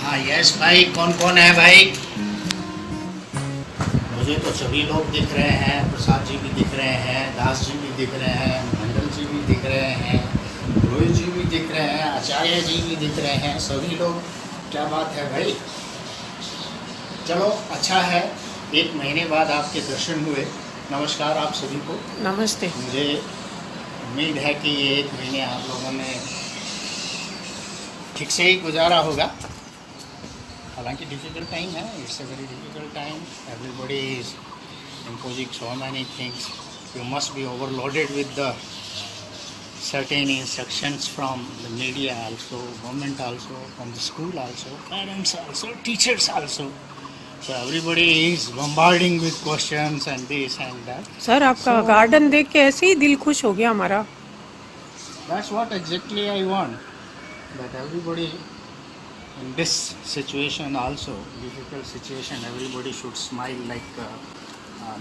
हाँ यस भाई, कौन कौन है भाई? मुझे तो सभी लोग दिख रहे हैं। प्रसाद जी भी दिख रहे हैं, दास जी भी दिख रहे हैं, मंडल जी भी दिख रहे हैं, रोहित जी भी दिख रहे हैं, आचार्य जी भी दिख रहे हैं, सभी लोग। क्या बात है भाई। चलो अच्छा है, एक महीने बाद आपके दर्शन हुए। नमस्कार आप सभी को। नमस्ते। मुझे उम्मीद है कि ये एक महीने आप लोगों ने ठीक से ही गुजारा होगा। हालांकि डिफ़िकल्ट टाइम है, it's a very difficult time. Everybody is imposing so many things. You must be overloaded with the certain instructions from the media also, government also, from the school also, parents also, teachers also. So everybody is bombarding with questions and this and that. Sir आपका garden देख के ऐसे ही दिल खुश हो गया हमारा। That's what exactly I want. That everybody in this situation also, difficult situation, everybody should smile like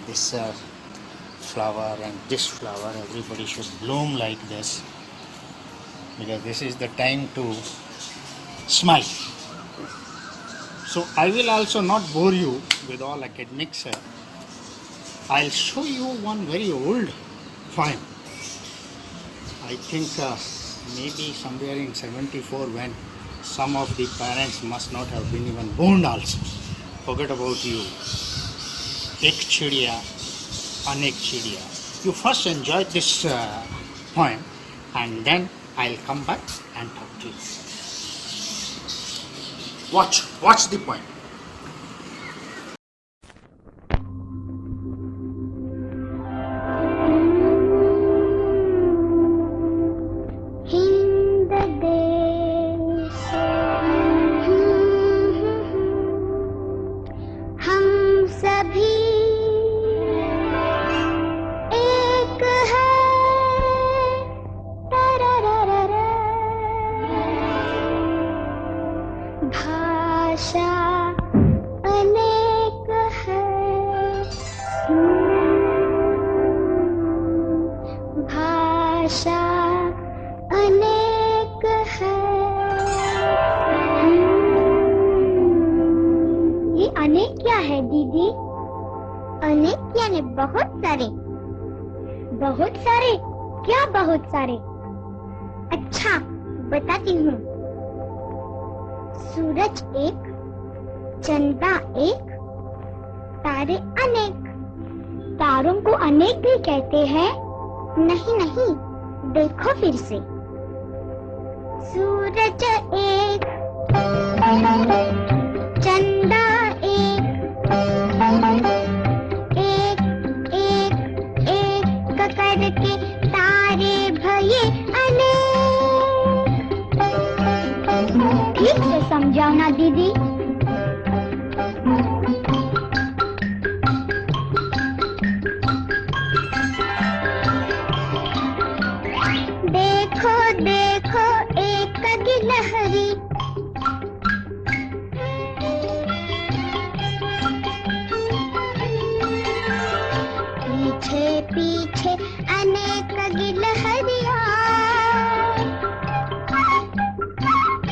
this flower and this flower. Everybody should bloom like this, because this is the time to smile. So I will also not bore you with all academics. I'll show you one very old poem. I think maybe somewhere in 74, when some of the parents must not have been even born also. Forget about you. Ek chidiya, anek chidiya. You first enjoy this poem and then I'll come back and talk to you. Watch the poem. भाषा अनेक है, भाषा अनेक है। ये अनेक क्या है दीदी? अनेक यानी बहुत सारे। बहुत सारे? क्या बहुत सारे? अच्छा बताती हूँ। सूरज एक, चंदा एक, तारे अनेक। तारों को अनेक भी कहते हैं? नहीं नहीं, देखो फिर से। सूरज एक, चंदा एक, एक एक एक करके तारे भये अनेक। ठीक से समझाओ ना दीदी। देखो देखो एक गिलहरी, पीछे पीछे अनेक गिलहरियाँ।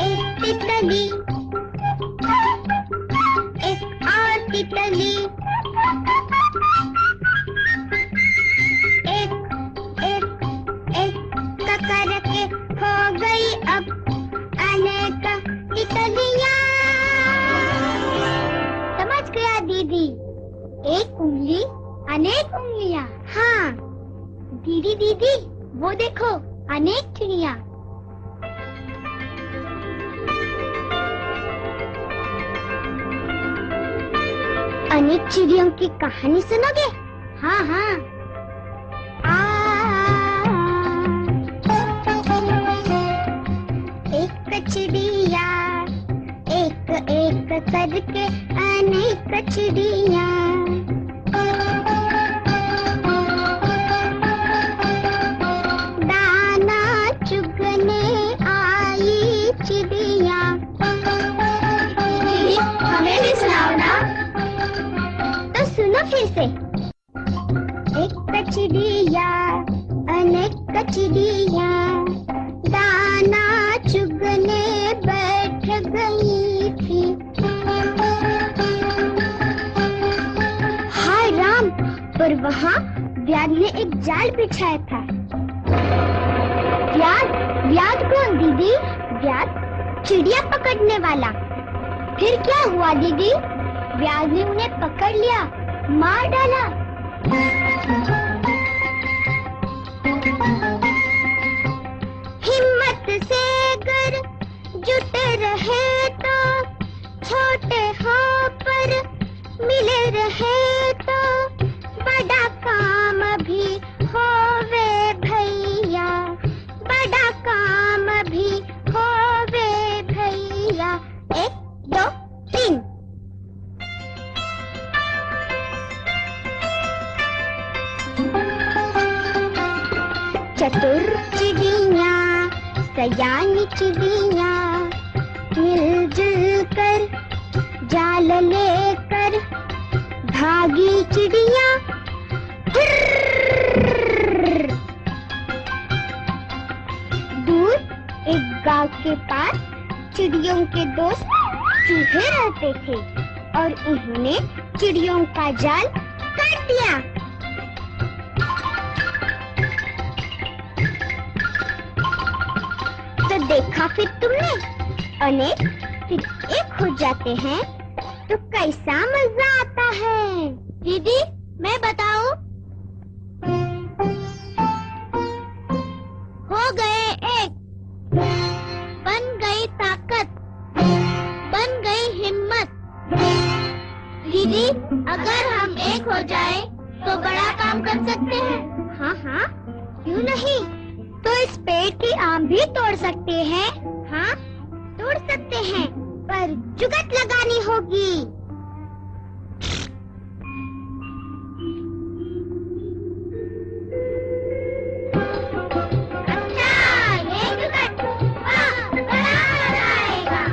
एक तितली, एक और तितली, एक एक एक करके हो गई अब अनेक तितलियाँ। समझ गया दीदी? एक उंगली अनेक उंगलियाँ। हाँ दीदी दीदी, वो देखो अनेक चिड़िया। अनेक चिड़ियों की कहानी सुनोगे? हाँ हाँ। एक चिड़िया, एक एक करके अनेक चिड़िया। दाना चुगने आई चिड़िया। हमें भी सुनाओ ना। तो सुनो फिर से। एक चिड़िया, अनेक चिड़िया, दाना चुगने बैठ गई थी। वहाँ व्याध ने एक जाल बिछाया था। व्याध? व्याध कौन दीदी? व्याध चिड़िया पकड़ने वाला। फिर क्या हुआ दीदी? व्याध ने उन्हें पकड़ लिया, मार डाला। हिम्मत से अगर जुट रहे तो, छोटे हो पर मिले रहे तो, बड़ा काम भी होवे भैया, बड़ा काम भी होवे भैया। 1 2 3। चतुर चिड़िया, सयानी चिड़िया, मिलजुल कर जाल लेकर भागी चिड़िया। दूर एक गांव के पास चिड़ियों के दोस्त चूहे रहते थे और उन्होंने चिड़ियों का जाल काट दिया। तो देखा फिर तुमने, अनेक फिर एक हो जाते हैं तो कैसा मजा आता है। दीदी मैं बताऊं? हो गए एक, बन गई ताकत, बन गई हिम्मत। दीदी अगर हम एक हो जाए तो बड़ा काम कर सकते हैं। हाँ हाँ, क्यों नहीं? तो इस पेड़ की आम भी तोड़ सकते हैं। हाँ तोड़ सकते हैं, पर जुगत लगानी होगी। अच्छा ये जुगत, वाह बड़ा मजा आएगा।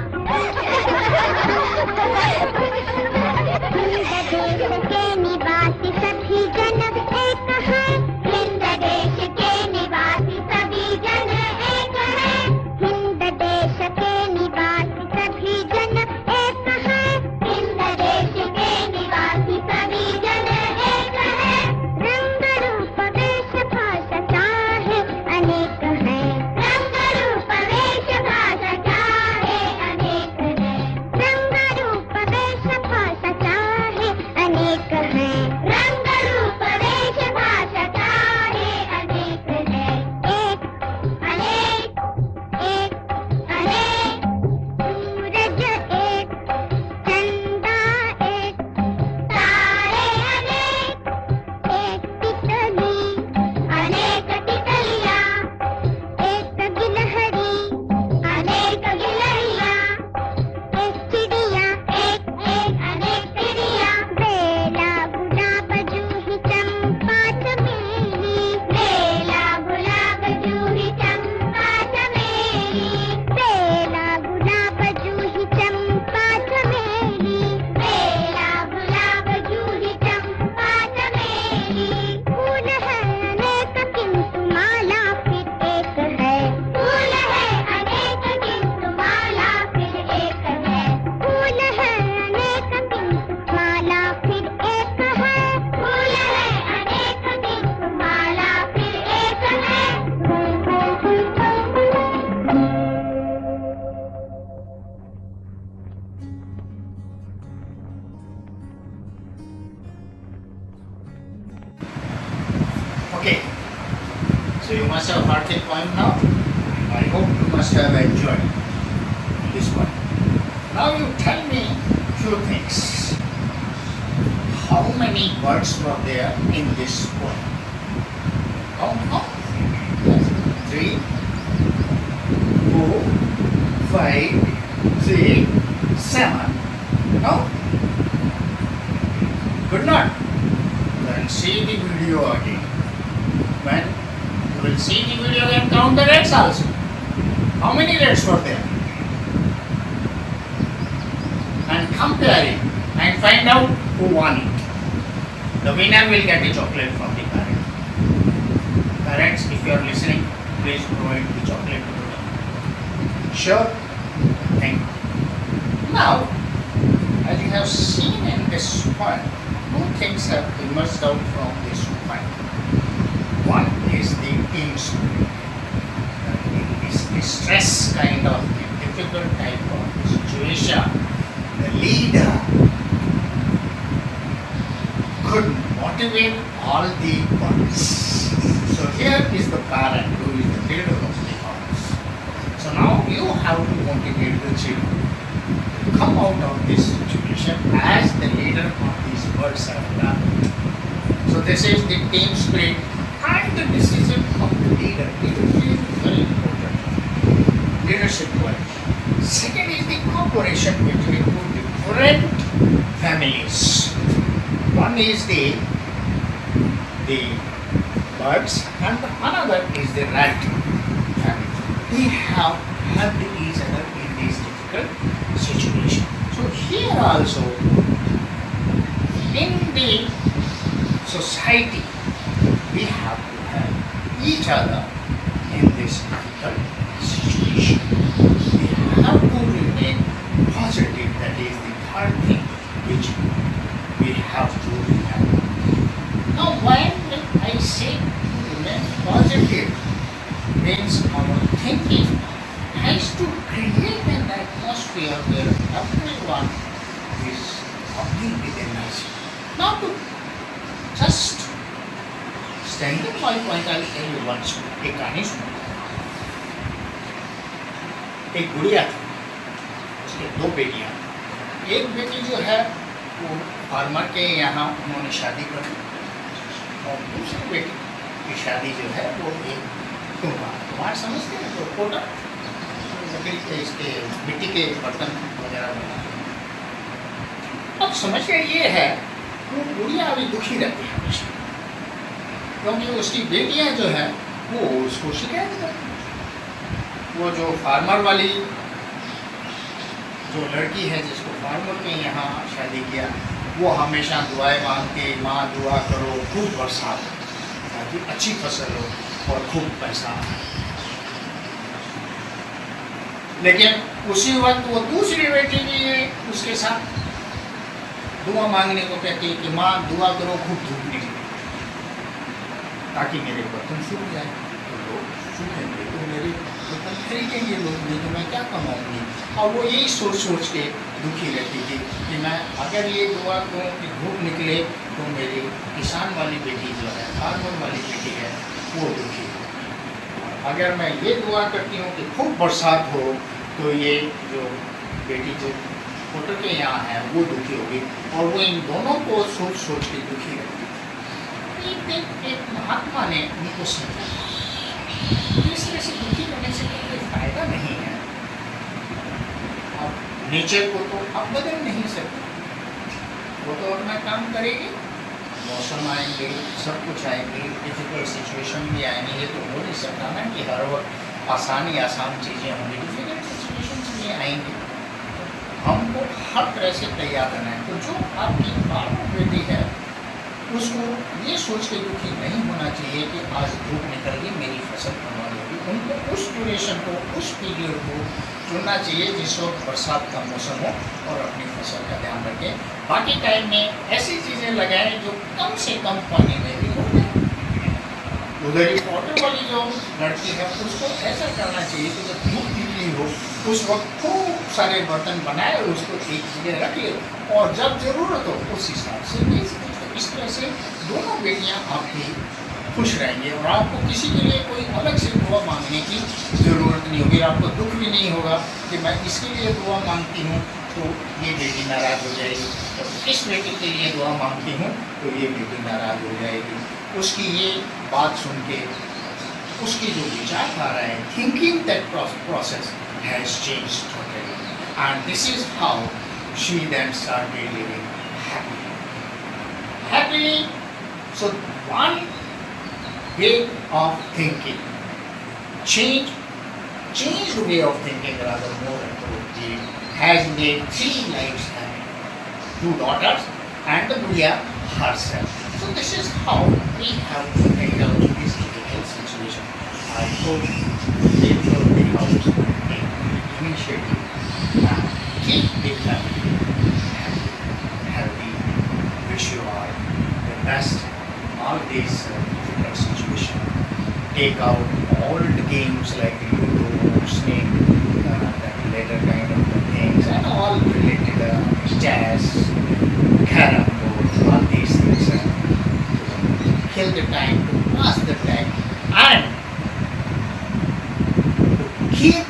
हिंद देश के निवासी सभी जन एक है, हिंद देश के निवासी सभी जन एक है, हिंद देश के निवासी सभी जन एक है, हिंद देश के निवासी सभी जन एक है। रंग रूप वेश भाषा चाहे अनेक है, रंग रूप वेश भाषा चाहे अनेक है, रंग रूप वेश भाषा चाहे अनेक है, रंग रूप वेश भाषा चाहे अनेक है। एक अनेक, एक अनेक, सूरज एक, चंदा एक, तारे अनेक, एक तितली, अनेक तितलियां, एक गिलहरी, अनेक गिलहरियां, एक चिड़िया, एक एक अनेक चिड़िया। बेला गुलाब जूही चंपा चमेली, बेला गुलाब जूही चंपा चमेली, बेला गुलाब जूही चंपा चमेली, बेला गुलाब जूही चंपा चमेली। फूल है अनेक किंतु माला फिर एक है, फूल है अनेक किंतु माला फिर एक है, फूल है अनेक किंतु माला फिर एक है, फूल है अनेक किंतु माला फिर एक है। Okay, so you must have heard the poem now. I hope you must have enjoyed this poem. Now you tell me few things. How many words were there in this poem? Count. 3, 4, 5, 6, 7. No? Good not? Then see the video again. When you will see the video and count the reds also. How many reds were there? And compare it and find out who won it. The winner will get a chocolate from the parent. Parents, if you are listening, please provide the chocolate to them. Sure? Thank you. Now, as you have seen in this poem, two things have emerged out from this fight. One is the team spirit. It's the stress kind of the difficult type of situation. The leader could motivate all the boys. So here is the parent who is the leader of the house. So now you have to motivate the children to come out of this situation as the leader of these birds have done. So this is the team spirit and the decision of the leader. Leadership is very important. Leadership quality. Second is the cooperation between two different families. One is the birds and another is the rat family. They have helped each other in this difficult situation. So here also in the society we have to help each other in this difficult situation. We have to remain positive. That is the third thing which we have to remember. Now when I say to remain positive means our thinking has to create an atmosphere where everyone is working with energy. Not to just standing my point, I'll tell you one story. एक कहानी सुनो. एक गुड़िया थी, उसके दो बेटियां. एक बेटी जो है वो फार्मर के यहाँ उन्होंने शादी कर दी और दूसरी बेटी की शादी जो है वो एक कुम्हार समझते हैं तो कोटा लकड़ी के इसके मिट्टी के बर्तन वगैरह बनाते हैं. अब समस्या ये है वो गुड़िया अभी दुखी रहती है हमेशा क्योंकि उसकी बेटियां जो है वो उसको शिकायत करती हैं. वो जो फार्मर वाली जो लड़की है जिसको फार्मर के यहाँ शादी किया वो हमेशा दुआएं मांगती, माँ दुआ करो खूब बरसात ताकि अच्छी फसल हो और खूब पैसा आए. लेकिन उसी वक्त वो दूसरी बेटी भी उसके साथ दुआ मांगने को कहती है कि माँ दुआ करो खूब धूप निकले ताकि मेरे बर्तन सूख जाए. तो लोग सूखेंगे तो मेरे बर्तन खरीदेंगे लोग, नहीं तो मैं क्या कमाऊँगी. और वो यही सोच सोच के दुखी रहती थी कि मैं अगर ये दुआ करूँ कि धूप निकले तो मेरी किसान वाली बेटी जो है फार्मर वाली बेटी है वो दुखी हो. अगर मैं ये दुआ करती हूँ कि खूब बरसात हो तो ये जो बेटी जो फोटो के यहाँ है वो दुखी होगी. और वो इन दोनों को सोच सोच के दुखी रहती है. एक महात्मा ने उनको समझा इस तरह से दुखी होने से कोई फायदा नहीं है. अब नेचर को तो आप बदल नहीं सकते, वो तो अपना काम करेगी. मौसम आएंगे, सब कुछ आएंगे, डिफिकल्ट सिचुएशन भी आएंगे. ये तो हो नहीं सकता ना कि हर वक्त आसानी आसान चीज़ें होंगी. डिफिकल्ट सिचुएशन भी आएंगे. हमको हर तरह से तैयार रहना है. तो जो आपकी फार्मर बेटी है उसको ये सोच के दुखी नहीं होना चाहिए कि आज धूप निकल गई मेरी फसल बर्बाद होगी. उनको उस ड्यूरेशन को, उस पीरियड को चुनना चाहिए जिस वक्त बरसात का मौसम हो और अपनी फसल का ध्यान रखें. बाकी टाइम में ऐसी चीज़ें लगाएं जो कम से कम पानी में भी हो जाए. उधर ही वाटर वाली जो लड़की है उसको ऐसा करना चाहिए कि जब धूप निकली हो उस वक्त खूब सारे बर्तन बनाए और उसको एक जगह रख ले और जब ज़रूरत हो उस हिसाब से बेच दें. इस तरह से दोनों बेटियां आपकी खुश रहेंगी और आपको किसी के लिए कोई अलग से दुआ मांगने की ज़रूरत नहीं होगी. आपको दुख भी नहीं होगा कि मैं इसके लिए दुआ मांगती हूँ तो ये बेटी नाराज़ हो जाएगी, तो इस बेटी के लिए दुआ मांगती हूँ तो ये बेटी नाराज़ हो जाएगी. उसकी ये बात सुन के उसकी जो विचारधारा है, thinking that process has changed totally and this is how she then started living happily. So one way of thinking, changed way of thinking rather more appropriate, has made 3 lives happy, 2 daughters and the Buddha herself. So this is how we have to handle this difficult situation. I hope they will be able to take initiative and keep the family happy, healthy. Wish you all all related, chess, carom board, all these things. Kill the time, to pass the time, and to keep